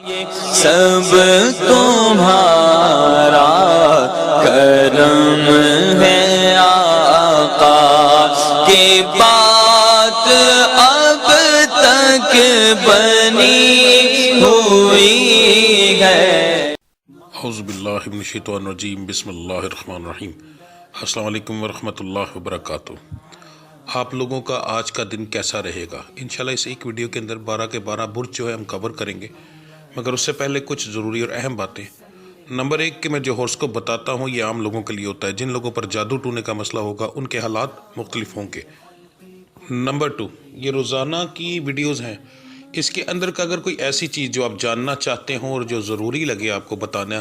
سب تمہارا کرم ہے آقا کی بات اب تک بنی ہوئی ہے۔ اعوذ باللہ من الشیطان الرجیم، بسم اللہ الرحمن الرحیم۔ السلام علیکم ورحمۃ اللہ وبرکاتہ۔ آپ لوگوں کا آج کا دن کیسا رہے گا؟ انشاءاللہ اس ایک ویڈیو کے اندر 12 کے 12 برج جو ہے ہم کور کریں گے، مگر اس سے پہلے کچھ ضروری اور اہم باتیں۔ نمبر 1 کہ میں جو ہورس کو بتاتا ہوں یہ عام لوگوں کے لیے ہوتا ہے، جن لوگوں پر جادو ٹونے کا مسئلہ ہوگا ان کے حالات مختلف ہوں گے۔ نمبر 2 یہ روزانہ کی ویڈیوز ہیں، اس کے اندر کا اگر کوئی ایسی چیز جو آپ جاننا چاہتے ہوں اور جو ضروری لگے آپ کو بتانا،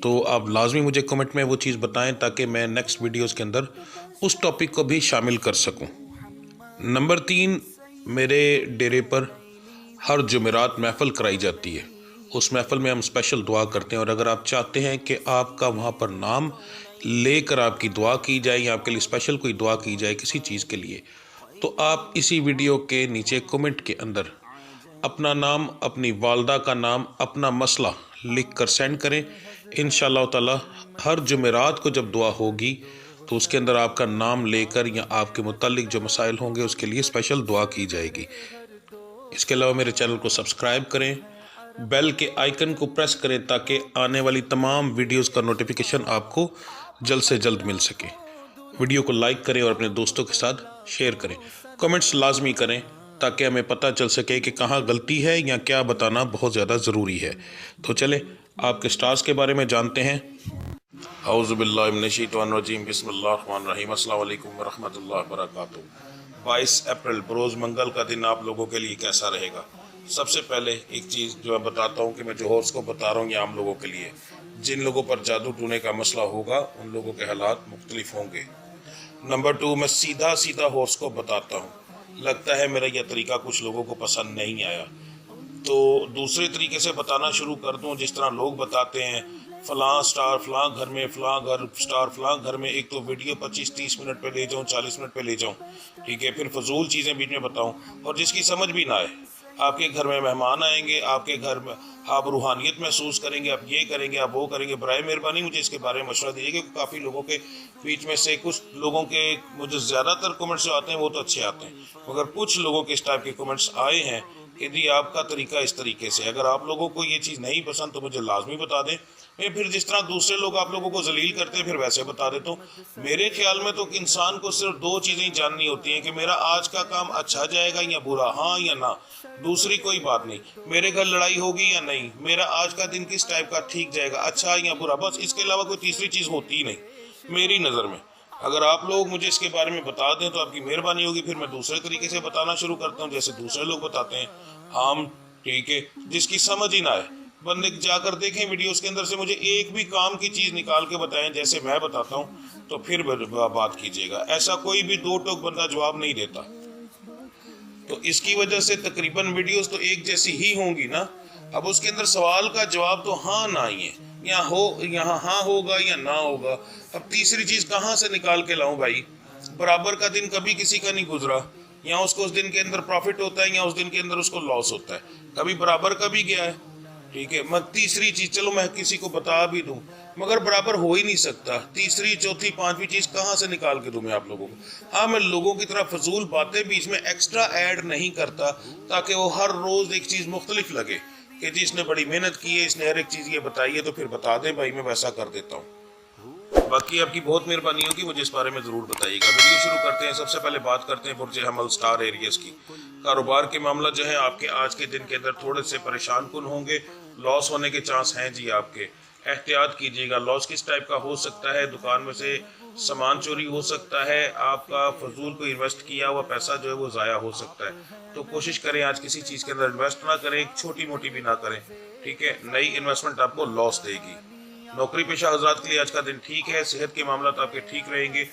تو آپ لازمی مجھے کمنٹ میں وہ چیز بتائیں تاکہ میں نیکسٹ ویڈیوز کے اندر اس ٹاپک کو بھی شامل کر سکوں۔ نمبر 3 میرے ڈیرے پر ہر جمعرات محفل کرائی جاتی ہے، اس محفل میں ہم اسپیشل دعا کرتے ہیں، اور اگر آپ چاہتے ہیں کہ آپ کا وہاں پر نام لے کر آپ کی دعا کی جائے یا آپ کے لیے اسپیشل کوئی دعا کی جائے کسی چیز کے لیے، تو آپ اسی ویڈیو کے نیچے کمنٹ کے اندر اپنا نام، اپنی والدہ کا نام، اپنا مسئلہ لکھ کر سینڈ کریں۔ انشاءاللہ تعالی ہر جمعرات کو جب دعا ہوگی تو اس کے اندر آپ کا نام لے کر یا آپ کے متعلق جو مسائل ہوں گے اس کے لیے اسپیشل دعا کی جائے گی۔ اس کے علاوہ میرے چینل کو سبسکرائب کریں، بیل کے آئیکن کو پریس کریں تاکہ آنے والی تمام ویڈیوز کا نوٹیفیکیشن آپ کو جلد سے جلد مل سکے۔ ویڈیو کو لائک کریں اور اپنے دوستوں کے ساتھ شیئر کریں، کمنٹس لازمی کریں تاکہ ہمیں پتہ چل سکے کہ کہاں غلطی ہے یا کیا بتانا بہت زیادہ ضروری ہے۔ تو چلیں آپ کے سٹارز کے بارے میں جانتے ہیں۔ اعوذ باللہ من الشیطان الرجیم، بسم اللہ الرحمن الرحیم۔ السلام علیکم ورحمۃ اللہ وبرکاتہ۔ 22 اپریل بروز منگل کا دن آپ لوگوں کے لیے کیسا رہے گا؟ سب سے پہلے ایک چیز جو میں بتاتا ہوں کہ میں جو ہورس کو بتا رہا ہوں یہ عام لوگوں کے لیے، جن لوگوں پر جادو ٹونے کا مسئلہ ہوگا ان لوگوں کے حالات مختلف ہوں گے۔ نمبر 2 میں سیدھا ہورس کو بتاتا ہوں، لگتا ہے میرا یہ طریقہ کچھ لوگوں کو پسند نہیں آیا تو دوسرے طریقے سے بتانا شروع کر دوں، جس طرح لوگ بتاتے ہیں فلاں سٹار فلاں گھر میں، فلاں گھر سٹار فلاں گھر میں، ایک تو ویڈیو 25-30 منٹ پہ لے جاؤں، 40 منٹ پہ لے جاؤں، ٹھیک ہے، پھر فضول چیزیں بیچ میں بتاؤں اور جس کی سمجھ بھی نہ آئے۔ آپ کے گھر میں مہمان آئیں گے، آپ کے گھر میں آپ روحانیت محسوس کریں گے، آپ یہ کریں گے، آپ وہ کریں گے، برائے مہربانی مجھے اس کے بارے میں مشورہ دیجیے کہ کافی لوگوں کے بیچ میں سے کچھ لوگوں کے مجھے زیادہ تر کمنٹس جو آتے ہیں وہ تو اچھے آتے ہیں، مگر کچھ لوگوں کے اس ٹائپ کے کمنٹس آئے ہیں کہ جی آپ کا طریقہ اس طریقے سے، اگر آپ لوگوں کو یہ چیز نہیں پسند تو مجھے لازمی بتا دیں، میں پھر جس طرح دوسرے لوگ آپ لوگوں کو ذلیل کرتے ہیں پھر ویسے بتا دیتا ہوں۔ میرے خیال میں تو انسان کو صرف 2 چیزیں جاننی ہوتی ہیں کہ میرا آج کا کام اچھا جائے گا یا برا، ہاں یا نہ، دوسری کوئی بات نہیں۔ میرے گھر لڑائی ہوگی یا نہیں، میرا آج کا دن کس ٹائپ کا ٹھیک جائے گا، اچھا یا برا، بس اس کے علاوہ کوئی تیسری چیز ہوتی ہی نہیں میری نظر میں۔ اگر آپ لوگ مجھے اس کے بارے میں بتا دیں تو آپ کی مہربانی ہوگی، پھر میں دوسرے طریقے سے بتانا شروع کرتا ہوں جیسے دوسرے لوگ بتاتے ہیں، عام، ٹھیک ہے، جس کی سمجھ ہی نہ آئے بندے جا کر دیکھیں ویڈیوز کے اندر سے مجھے ایک بھی کام کی چیز نکال کے بتائیں جیسے میں بتاتا ہوں تو پھر بات کیجیے گا، ایسا کوئی بھی 2 ٹوک بندہ جواب نہیں دیتا، تو اس کی وجہ سے تقریباً ویڈیوز تو ایک جیسی ہی ہوں گی نا۔ اب اس کے اندر سوال کا جواب تو ہاں نہ ہی ہے، یہاں ہاں ہوگا یا نہ ہوگا، اب تیسری چیز کہاں سے نکال کے لاؤں بھائی؟ برابر کا دن کبھی کسی کا نہیں گزرا، یا اس کو اس دن کے اندر پروفٹ ہوتا ہے یا اس دن کے اندر اس کو لاس ہوتا ہے، کبھی برابر کا بھی گیا ہے، ٹھیک ہے۔ میں تیسری چیز چلو میں کسی کو بتا بھی دوں مگر برابر ہو ہی نہیں سکتا، تیسری چوتھی پانچویں چیز کہاں سے نکال کے دوں میں آپ لوگوں کو؟ ہاں میں لوگوں کی طرح فضول باتیں بیچ میں ایکسٹرا ایڈ نہیں کرتا تاکہ وہ ہر روز ایک چیز مختلف لگے کہ جی اس نے بڑی محنت کی ہے، اس نے ہر ایک چیز یہ بتائی ہے، تو پھر بتا دیں بھائی، میں ویسا کر دیتا ہوں۔ باقی آپ کی بہت مہربانی ہوگی، مجھے اس بارے میں ضرور بتائیے گا۔ ویڈیو شروع کرتے ہیں، سب سے پہلے بات کرتے ہیں برج حمل سٹار ایریز کی۔ کاروبار کے معاملہ جو ہے آپ کے آج کے دن کے اندر تھوڑے سے پریشان کن ہوں گے، لاس ہونے کے چانس ہیں جی آپ کے، احتیاط کیجیے گا۔ لاس کس ٹائپ کا ہو سکتا ہے؟ دکان میں سے سامان چوری ہو سکتا ہے، آپ کا فضول کو انویسٹ کیا ہوا پیسہ جو ہے وہ ضائع ہو سکتا ہے، تو کوشش کریں آج کسی چیز کے اندر انویسٹ نہ کریں، چھوٹی موٹی بھی نہ کریں، ٹھیک ہے، نئی انویسٹمنٹ آپ کو لاس دے گی۔ نوکری پیشہ حضرات کے لیے آج کا دن ٹھیک ہے، صحت کے معاملات آپ کے ٹھیک رہیں گے،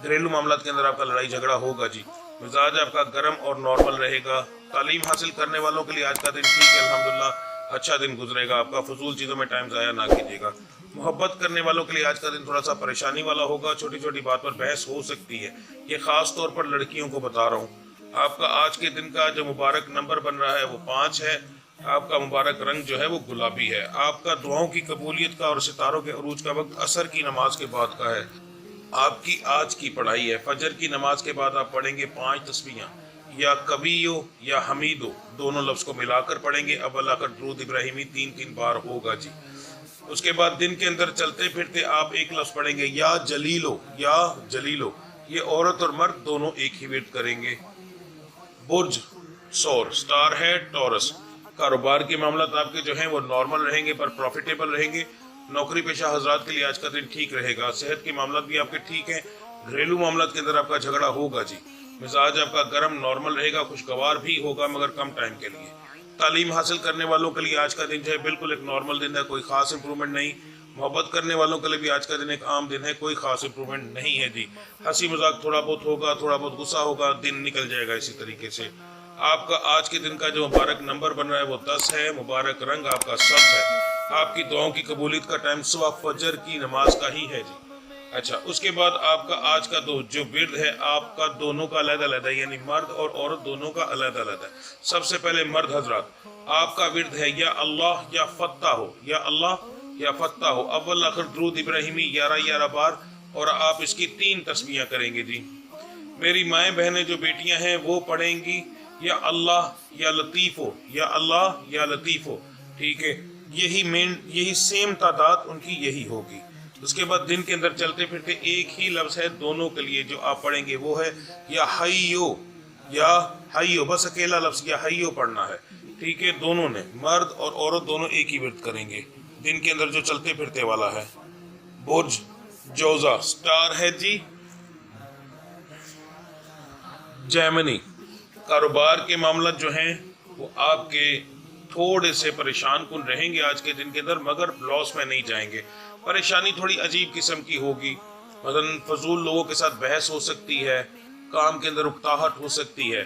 گھریلو معاملات کے اندر آپ کا لڑائی جھگڑا ہوگا جی، مزاج آپ کا گرم اور نارمل رہے گا۔ تعلیم حاصل کرنے والوں کے لیے آج کا دن ٹھیک ہے، الحمدللہ اچھا دن گزرے گا آپ کا، فضول چیزوں میں ٹائم ضائع نہ کیجیے گا۔ محبت کرنے والوں کے لیے آج کا دن تھوڑا سا پریشانی والا ہوگا، چھوٹی چھوٹی بات پر بحث ہو سکتی ہے، یہ خاص طور پر لڑکیوں کو بتا رہا ہوں۔ آپ کا آج کے دن کا جو مبارک نمبر بن رہا ہے وہ 5 ہے، آپ کا مبارک رنگ جو ہے وہ گلابی ہے. آپ کا دعاؤں کی قبولیت کا اور ستاروں کے عروج کا وقت عصر کی نماز کے بعد کا ہے. آپ کی آج کی پڑھائی ہے فجر کی نماز کے بعد آپ پڑھیں گے 5 تسبیحاں یا کبیو یا حمیدو دونوں لفظ کو ملا کر پڑھیں گے. اول آخر درود ابراہیمی 3 بار ہوگا جی. اس کے بعد دن کے اندر چلتے پھرتے آپ ایک لفظ پڑھیں گے یا جلیلو یا جلیلو. یہ عورت اور مرد دونوں ایک ہی ورد کریں گے. برج سور سٹار ہے ٹورس. کاروبار کے معاملات آپ کے جو ہیں وہ نارمل رہیں گے پر پروفیٹیبل رہیں گے. نوکری پیشہ حضرات کے لیے آج کا دن ٹھیک رہے گا. صحت کے معاملات بھی آپ کے ٹھیک ہیں. گھریلو معاملات کے اندر آپ کا جھگڑا ہوگا جی. مزاج آپ کا گرم نارمل رہے گا, خوشگوار بھی ہوگا مگر کم ٹائم کے لیے. تعلیم حاصل کرنے والوں کے لیے آج کا دن جو ہے بالکل ایک نارمل دن ہے, کوئی خاص امپرومنٹ نہیں. محبت کرنے والوں کے لیے بھی آج کا دن ایک عام دن ہے, کوئی خاص امپرومنٹ نہیں ہے جی. ہنسی مذاق تھوڑا بہت ہوگا, تھوڑا بہت غصہ ہوگا, دن نکل جائے گا اسی طریقے سے. آپ کا آج کے دن کا جو مبارک نمبر بن رہا ہے وہ 10 ہے. مبارک رنگ آپ کا سبز ہے. آپ کی دعاؤں کی قبولیت کا ٹائم صبح فجر کی نماز کا ہی ہے جی. اچھا, اس کے بعد آپ کا آج کا جو ورد ہے آپ کا دونوں کا علیحدہ علیحدہ, یعنی مرد اور عورت دونوں کا علیحدہ علیحدہ. سب سے پہلے مرد حضرات, آپ کا ورد ہے یا اللہ یا فتح ہو, یا اللہ یا فتح ہو. اول آخر درود ابراہیمی 11 بار اور آپ اس کی 3 تسبیحاں کریں گے جی. میری مائیں بہنیں جو بیٹیاں ہیں وہ پڑھیں گی یا اللہ یا لطیف ہو, یا اللہ یا لطیف ہو. ٹھیک ہے, یہی سیم تعداد ان کی یہی ہوگی. اس کے بعد دن کے اندر چلتے پھرتے ایک ہی لفظ ہے دونوں کے لیے جو آپ پڑھیں گے, وہ ہے یا حیو یا حیو. بس اکیلا لفظ یا حیو پڑھنا ہے. ٹھیک ہے, دونوں نے مرد اور عورت دونوں ایک ہی ورد کریں گے دن کے اندر جو چلتے پھرتے والا ہے. برج جوزا سٹار ہے جی جیمنی. کاروبار کے معاملات جو ہیں وہ آپ کے تھوڑے سے پریشان کن رہیں گے آج کے دن کے اندر, مگر لاس میں نہیں جائیں گے. پریشانی تھوڑی عجیب قسم کی ہوگی, مثلا فضول لوگوں کے ساتھ بحث ہو سکتی ہے, کام کے اندر اکتاہٹ ہو سکتی ہے.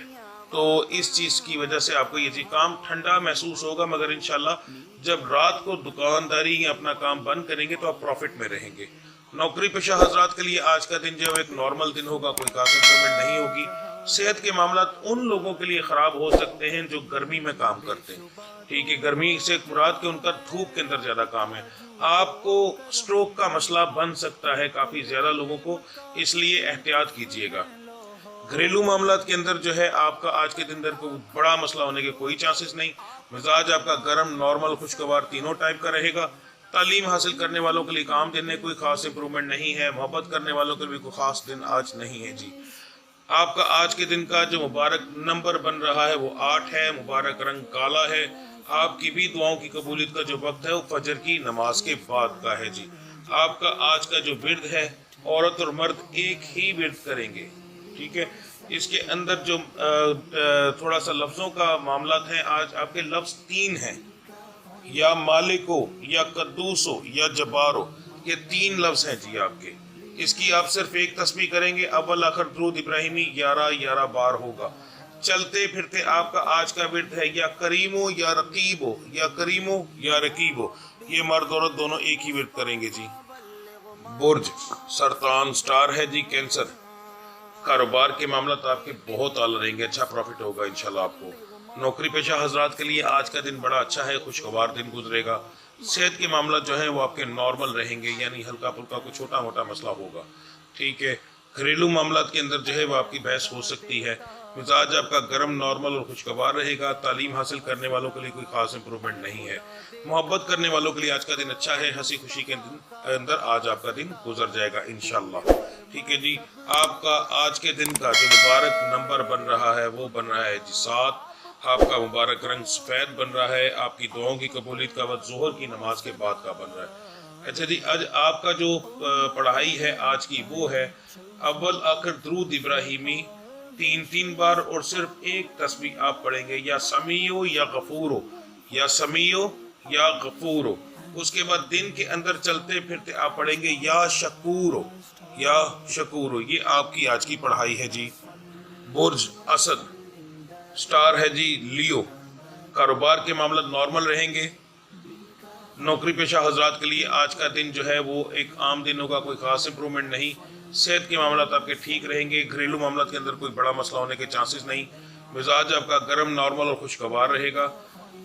تو اس چیز کی وجہ سے آپ کو یہ چیز کام ٹھنڈا محسوس ہوگا, مگر انشاءاللہ جب رات کو دکانداری یا اپنا کام بند کریں گے تو آپ پروفٹ میں رہیں گے. نوکری پیشہ حضرات کے لیے آج کا دن جو ہے ایک نارمل دن ہوگا, کوئی خاص امپرومنٹ نہیں ہوگی. صحت کے معاملات ان لوگوں کے لیے خراب ہو سکتے ہیں جو گرمی میں کام کرتے ہیں. ٹھیک ہے, گرمی سے مراد کہ ان کا دھوپ کے اندر زیادہ کام ہے. آپ کو سٹروک کا مسئلہ بن سکتا ہے کافی زیادہ لوگوں کو, اس لیے احتیاط کیجیے گا. گھریلو معاملات کے اندر جو ہے آپ کا آج کے دن کو بڑا مسئلہ ہونے کے کوئی چانسز نہیں. مزاج آپ کا گرم نارمل خوشگوار تینوں ٹائپ کا رہے گا. تعلیم حاصل کرنے والوں کے لیے کام دن میں کوئی خاص امپرومنٹ نہیں ہے. محبت کرنے والوں کے لیے کوئی خاص دن آج نہیں ہے جی. آپ کا آج کے دن کا جو مبارک نمبر بن رہا ہے وہ 8 ہے. مبارک رنگ کالا ہے. آپ کی بھی دعاؤں کی قبولیت کا جو وقت ہے وہ فجر کی نماز کے بعد کا ہے جی. آپ کا آج کا جو ورد ہے عورت اور مرد ایک ہی ورد کریں گے. ٹھیک ہے, اس کے اندر جو تھوڑا سا لفظوں کا معاملات ہیں, آج آپ کے لفظ 3 ہیں, یا مالکو یا قدوسو یا جبارو. یہ 3 لفظ ہیں جی آپ کے. اس کی آپ صرف ایک تسبیح کریں گے. اول آخر درود ابراہیمی 11 بار ہوگا. چلتے پھرتے آپ کا آج کا ورد ہے یا کریمو یا رقیبو, یا کریمو یا رقیبو. یہ مرد عورت دونوں ایک ہی ورد کریں گے جی. برج سرطان سٹار ہے جی کینسر. کاروبار کے معاملات آپ کے بہت اعلیٰ رہیں گے, اچھا پروفٹ ہوگا انشاءاللہ آپ کو. نوکری پیشہ حضرات کے لیے آج کا دن بڑا اچھا ہے, خوشگوار دن گزرے گا. صحت کے معاملات جو ہیں وہ آپ کے نارمل رہیں گے, یعنی ہلکا پھلکا کوئی چھوٹا موٹا مسئلہ ہوگا. ٹھیک ہے, گھریلو معاملات کے اندر جو ہے وہ آپ کی بحث ہو سکتی ہے. مزاج آپ کا گرم نارمل اور خوشگوار رہے گا. تعلیم حاصل کرنے والوں کے لیے کوئی خاص امپرومنٹ نہیں ہے. محبت کرنے والوں کے لیے آج کا دن اچھا ہے. ہنسی خوشی کے اندر آج آپ کا دن گزر جائے گا انشاءاللہ. ٹھیک ہے جی, آپ کا آج کے دن کا جو مبارک نمبر بن رہا ہے وہ بن رہا ہے جی 7. آپ کا مبارک رنگ سفید بن رہا ہے. آپ کی دعاؤں کی قبولیت کا وقت ظہر کی نماز کے بعد کا بن رہا ہے. اچھا جی, آج آپ کا جو پڑھائی ہے آج کی وہ ہے اول آخر درود ابراہیمی 3 بار اور صرف ایک تسبیح آپ پڑھیں گے, یا سمیعو یا غفورو, یا سمیعو یا غفورو. اس کے بعد دن کے اندر چلتے پھرتے آپ پڑھیں گے یا شکورو یا شکورو. یہ آپ کی آج کی پڑھائی ہے جی. برج اسد سٹار ہے جی لیو. کاروبار کے معاملات نارمل رہیں گے. نوکری پیشہ حضرات کے لیے آج کا دن جو ہے وہ ایک عام دن ہوگا, کوئی خاص امپرومنٹ نہیں. صحت کے معاملات آپ کے ٹھیک رہیں گے. گھریلو معاملات کے اندر کوئی بڑا مسئلہ ہونے کے چانسز نہیں. مزاج آپ کا گرم نارمل اور خوشگوار رہے گا.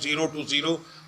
0 to 0,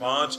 5।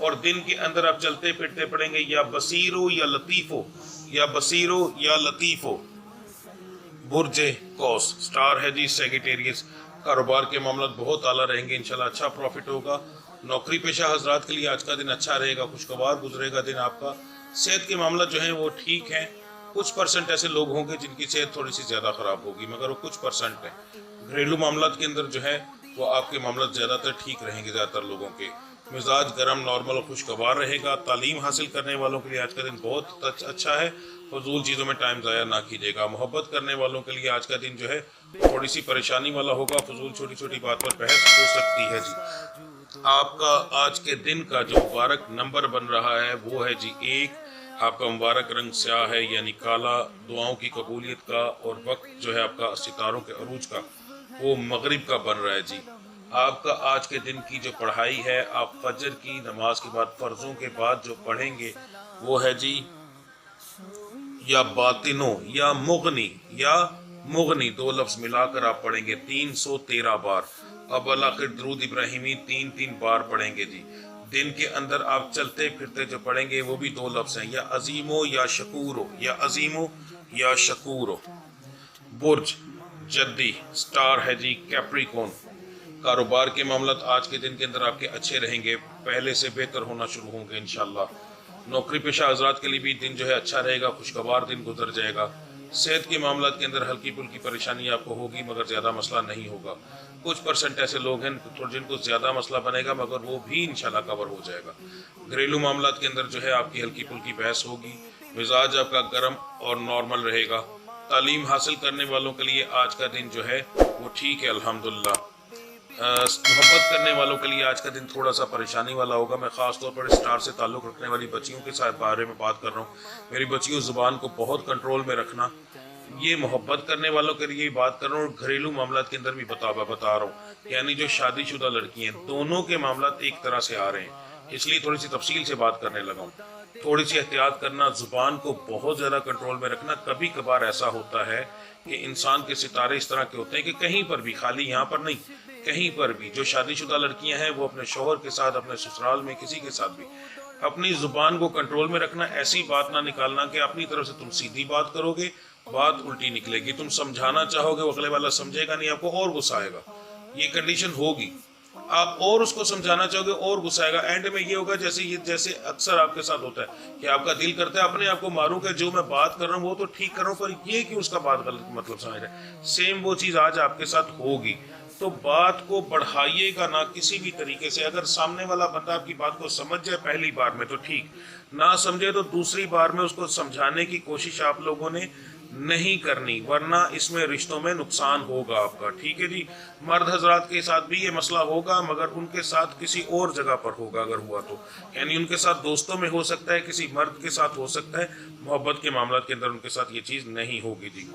اور دن کے اندر آپ چلتے پھرتے پڑھیں گے یا بصیرو یا لطیفو، یا بصیرو یا لطیفو۔ برج قوس سٹار ہے جی سیگیٹیریس، کاروبار کے معاملات بہت اعلیٰ رہیں گے انشاءاللہ، اچھا پروفٹ ہوگا۔ نوکری پیشہ حضرات کے لیے آج کا دن اچھا رہے گا، خوشگوار گزرے گا دن آپ کا۔ صحت کے معاملات جو ہیں وہ ٹھیک ہیں، کچھ پرسنٹ ایسے لوگ ہوں گے جن کی صحت تھوڑی سی زیادہ خراب ہوگی، مگر وہ کچھ پرسنٹ ہیں۔ گھریلو معاملات کے اندر جو ہے وہ آپ کے معاملات زیادہ تر ٹھیک رہیں گے، زیادہ تر لوگوں کے۔ مزاج گرم، نارمل اور خوشگوار رہے گا۔ تعلیم حاصل کرنے والوں کے لیے آج کا دن بہت اچھا ہے، فضول چیزوں میں ٹائم ضائع نہ کیجیے گا۔ محبت کرنے والوں کے لیے آج کا دن جو ہے تھوڑی سی پریشانی والا ہوگا، فضول چھوٹی چھوٹی بات پر بحث ہو سکتی ہے جی۔ آپ کا آج کے دن کا جو مبارک نمبر بن رہا ہے وہ ہے جی 1۔ آپ کا مبارک رنگ سیاہ ہے یعنی کالا، دعاؤں کی قبولیت کا، اور وقت جو ہے آپ کا ستاروں کے عروج کا وہ مغرب کا بن رہا ہے جی۔ آپ کا آج کے دن کی جو پڑھائی ہے، آپ فجر کی نماز کے بعد فرضوں کے بعد جو پڑھیں گے وہ ہے جی یا باطنو یا مغنی، دو لفظ ملا کر آپ پڑھیں گے 313 بار۔ اب آخر درود ابراہیمی 3 بار پڑھیں گے جی۔ دن کے اندر آپ چلتے پھرتے جو پڑھیں گے وہ بھی 2 لفظ ہیں، یا عظیمو یا شکورو، یا عظیمو یا شکورو۔ برج جدی سٹار ہے جی کیپریکون، کاروبار کے معاملات آج کے دن کے اندر آپ کے اچھے رہیں گے، پہلے سے بہتر ہونا شروع ہوں گے انشاءاللہ۔ نوکری پیشہ حضرات کے لیے بھی دن جو ہے اچھا رہے گا، خوشگوار دن گزر جائے گا۔ صحت کے معاملات کے اندر ہلکی پھلکی پریشانی آپ کو ہوگی مگر زیادہ مسئلہ نہیں ہوگا۔ کچھ پرسنٹ ایسے لوگ ہیں جن کو زیادہ مسئلہ بنے گا مگر وہ بھی انشاءاللہ کور ہو جائے گا۔ گھریلو معاملات کے اندر جو ہے آپ کی ہلکی پھلکی بحث ہوگی۔ مزاج آپ کا گرم اور نارمل رہے گا۔ تعلیم حاصل کرنے والوں کے لیے آج کا دن جو ہے وہ ٹھیک ہے الحمدللہ۔ محبت کرنے والوں کے لیے آج کا دن تھوڑا سا پریشانی والا ہوگا۔ میں خاص طور پر اسٹار سے تعلق رکھنے والی بچیوں کے ساتھ بارے میں بات کر رہا ہوں۔ میری بچیوں زبان کو بہت کنٹرول میں رکھنا، یہ محبت کرنے والوں کے لیے بات کر رہا ہوں، اور گھریلو معاملات کے اندر بھی بتا رہا ہوں، یعنی جو شادی شدہ لڑکی ہیں دونوں کے معاملات ایک طرح سے آ رہے ہیں، اس لیے تھوڑی سی تفصیل سے بات کرنے لگا ہوں۔ تھوڑی سی احتیاط کرنا، زبان کو بہت زیادہ کنٹرول میں رکھنا۔ کبھی کبھار ایسا ہوتا ہے کہ انسان کے ستارے اس طرح کے ہوتے ہیں کہ کہیں پر بھی، خالی یہاں پر نہیں، کہیں پر بھی جو شادی شدہ لڑکیاں ہیں وہ اپنے شوہر کے ساتھ، اپنے سسرال میں کسی کے ساتھ بھی اپنی زبان کو کنٹرول میں رکھنا، ایسی بات نہ نکالنا کہ اپنی طرف سے تم سیدھی بات کرو گے بات الٹی نکلے گی، تم سمجھانا چاہو گے وہ اگلے والا سمجھے گا نہیں، آپ کو اور غصہ آئے گا، یہ کنڈیشن ہوگی۔ آپ اور اس کو سمجھانا چاہو گے اور غصہ آئے گا، اینڈ میں یہ ہوگا جیسے اکثر آپ کے ساتھ ہوتا ہے کہ آپ کا دل کرتا ہے اپنے آپ کو ماروں کہ جو میں بات کر رہا ہوں وہ تو ٹھیک کر رہا ہوں، پر یہ کہ اس کا بات غلط مطلب سمجھ رہا ہے، سیم وہ چیز آج آپ کے ساتھ ہوگی۔ تو بات کو بڑھائیے گا نہ کسی بھی طریقے سے۔ اگر سامنے والا بندہ آپ کی بات کو سمجھ جائے پہلی بار میں تو ٹھیک، نہ سمجھے تو دوسری بار میں اس کو سمجھانے کی کوشش آپ لوگوں نے نہیں کرنی، ورنہ اس میں رشتوں میں نقصان ہوگا آپ کا، ٹھیک ہے جی۔ مرد حضرات کے ساتھ بھی یہ مسئلہ ہوگا مگر ان کے ساتھ کسی اور جگہ پر ہوگا، اگر ہوا تو یعنی ان کے ساتھ دوستوں میں ہو سکتا ہے، کسی مرد کے ساتھ ہو سکتا ہے، محبت کے معاملات کے اندر ان کے ساتھ یہ چیز نہیں ہوگی جی۔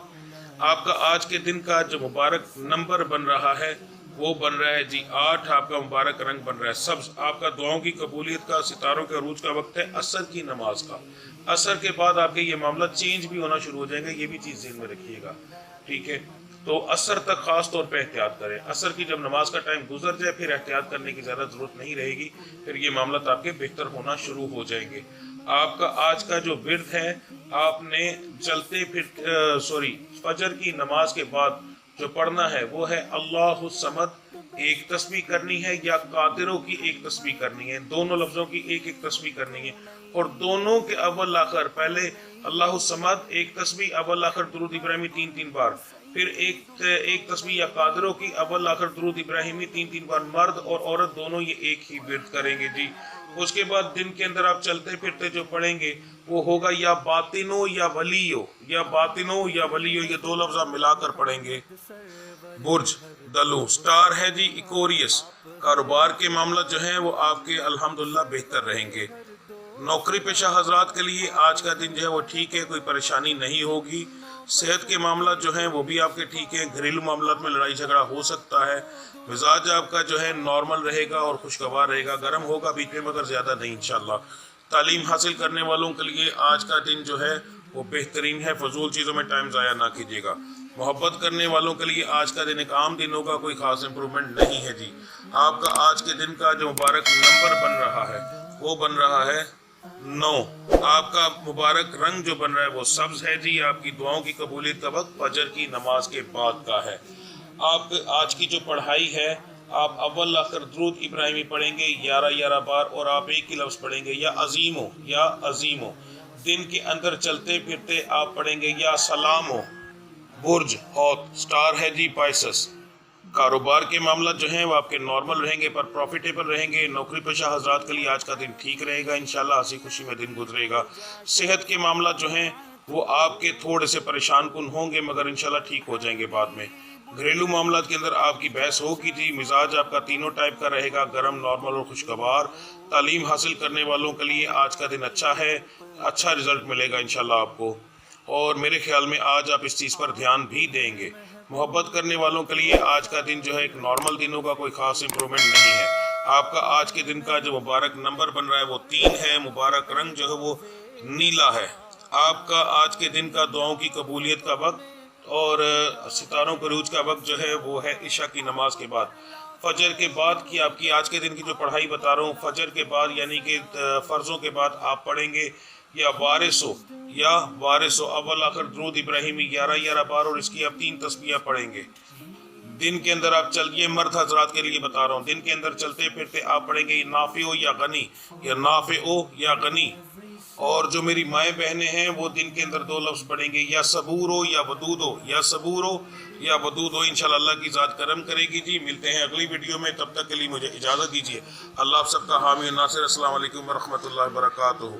آپ کا آج کے دن کا جو مبارک نمبر بن رہا ہے وہ بن رہا ہے جی 8۔ آپ کا مبارک رنگ بن رہا ہے سبز۔ آپ کا دعاؤں کی قبولیت کا، ستاروں کے عروج کا وقت ہے عصر کی نماز کا۔ عصر کے بعد آپ کے یہ معاملہ چینج بھی ہونا شروع ہو جائیں گے، یہ بھی چیز ذہن میں رکھیے گا، ٹھیک ہے۔ تو عصر تک خاص طور پہ احتیاط کریں، عصر کی جب نماز کا ٹائم گزر جائے پھر احتیاط کرنے کی زیادہ ضرورت نہیں رہے گی، پھر یہ معاملات آپ کے بہتر ہونا شروع ہو جائیں گے۔ آپ کا آج کا جو ورد ہے، آپ نے فجر کی نماز کے بعد جو پڑھنا ہے وہ ہے اللہ الصمد، ایک تسبیح کرنی ہے، یا قادروں کی ایک تسبیح کرنی ہے، دونوں لفظوں کی ایک ایک تسبیح کرنی ہے، اور دونوں کے اول آخر پہلے اللہ الصمد ایک تسبیح، اول آخر درود ابراہیمی 3 بار، پھر ایک تسبیح یا قادروں کی اول آخر درود ابراہیمی 3 بار، مرد اور عورت دونوں یہ ایک ہی ورد کریں گے جی۔ اس کے بعد دن کے اندر آپ چلتے پھرتے جو پڑھیں گے وہ ہوگا یا باطنو یا ولیو، یا باطنو یا ولیو، یہ 2 لفظ آپ ملا کر پڑھیں گے۔ برج دلو سٹار ہے جی ایکوریس، کاروبار کے معاملات جو ہیں وہ آپ کے الحمدللہ بہتر رہیں گے۔ نوکری پیشہ حضرات کے لیے آج کا دن جو ہے وہ ٹھیک ہے، کوئی پریشانی نہیں ہوگی۔ صحت کے معاملات جو ہیں وہ بھی آپ کے ٹھیک ہیں، گھریلو معاملات میں لڑائی جھگڑا ہو سکتا ہے۔ مزاج آپ کا جو ہے نارمل رہے گا اور خوشگوار رہے گا، گرم ہوگا بیچ میں مگر زیادہ نہیں انشاءاللہ۔ تعلیم حاصل کرنے والوں کے لیے آج کا دن جو ہے وہ بہترین ہے، فضول چیزوں میں ٹائم ضائع نہ کیجیے گا۔ محبت کرنے والوں کے لیے آج کا دن ایک عام دن ہوگا، کوئی خاص امپرومنٹ نہیں ہے جی۔ آپ کا آج کے دن کا جو مبارک نمبر بن رہا ہے وہ بن رہا ہے 9. آپ کا مبارک رنگ جو بن رہا ہے وہ سبز ہے جی. آپ کی دعاؤں کی قبولیت کا وقت فجر کی نماز کے بعد کا ہے. آپ آج کی جو پڑھائی ہے آپ اول آخر درود ابراہیمی پڑھیں گے 11 بار اور آپ ایک ہی لفظ پڑھیں گے یا عظیم ہو یا عظیم ہو. دن کے اندر چلتے پھرتے آپ پڑھیں گے یا سلام ہو. برج ہوت سٹار ہے جی پائسس. کاروبار کے معاملات جو ہیں وہ آپ کے نارمل رہیں گے پر پروفیٹیبل رہیں گے. نوکری پیشہ حضرات کے لیے آج کا دن ٹھیک رہے گا انشاءاللہ, ہنسی خوشی میں دن گزرے گا. صحت کے معاملات جو ہیں وہ آپ کے تھوڑے سے پریشان کن ہوں گے مگر انشاءاللہ ٹھیک ہو جائیں گے بعد میں. گھریلو معاملات کے اندر آپ کی بحث ہوگی جی. مزاج آپ کا تینوں ٹائپ کا رہے گا, گرم, نارمل اور خوشگوار. تعلیم حاصل کرنے والوں کے لیے آج کا دن اچھا ہے, اچھا رزلٹ ملے گا انشاءاللہ آپ کو. اور میرے خیال میں آج آپ اس چیز پر دھیان بھی دیں گے. محبت کرنے والوں کے لیے آج کا دن جو ہے ایک نارمل دنوں کا کوئی خاص امپرومنٹ نہیں ہے. آپ کا آج کے دن کا جو مبارک نمبر بن رہا ہے وہ 3 ہے. مبارک رنگ جو ہے وہ نیلا ہے. آپ کا آج کے دن کا دعاؤں کی قبولیت کا وقت اور ستاروں کے عروج کا وقت جو ہے وہ ہے عشاء کی نماز کے بعد. فجر کے بعد کی آپ کی آج کے دن کی جو پڑھائی بتا رہا ہوں, فجر کے بعد یعنی کہ فرضوں کے بعد آپ پڑھیں گے یا وارث ہو اول آخر درود ابراہیمی 11 بار اور اس کی آپ 3 تسبیحہ پڑھیں گے. دن کے اندر آپ یہ مرد حضرات کے لیے بتا رہا ہوں, دن کے اندر چلتے پھرتے آپ پڑھیں گے نافع ہو یا غنی یا نافع ہو یا غنی. اور جو میری مائیں بہنیں ہیں وہ دن کے اندر 2 لفظ پڑھیں گے یا صبور ہو یا ودود ہو یا صبور ہو یا ودود ہو. انشاءاللہ اللہ کی ذات کرم کرے گی جی. ملتے ہیں اگلی ویڈیو میں, تب تک کے لیے مجھے اجازت دیجیے. اللہ آپ سب کا حامی و ناصر. السلام علیکم ورحمۃ اللہ وبرکاتہ.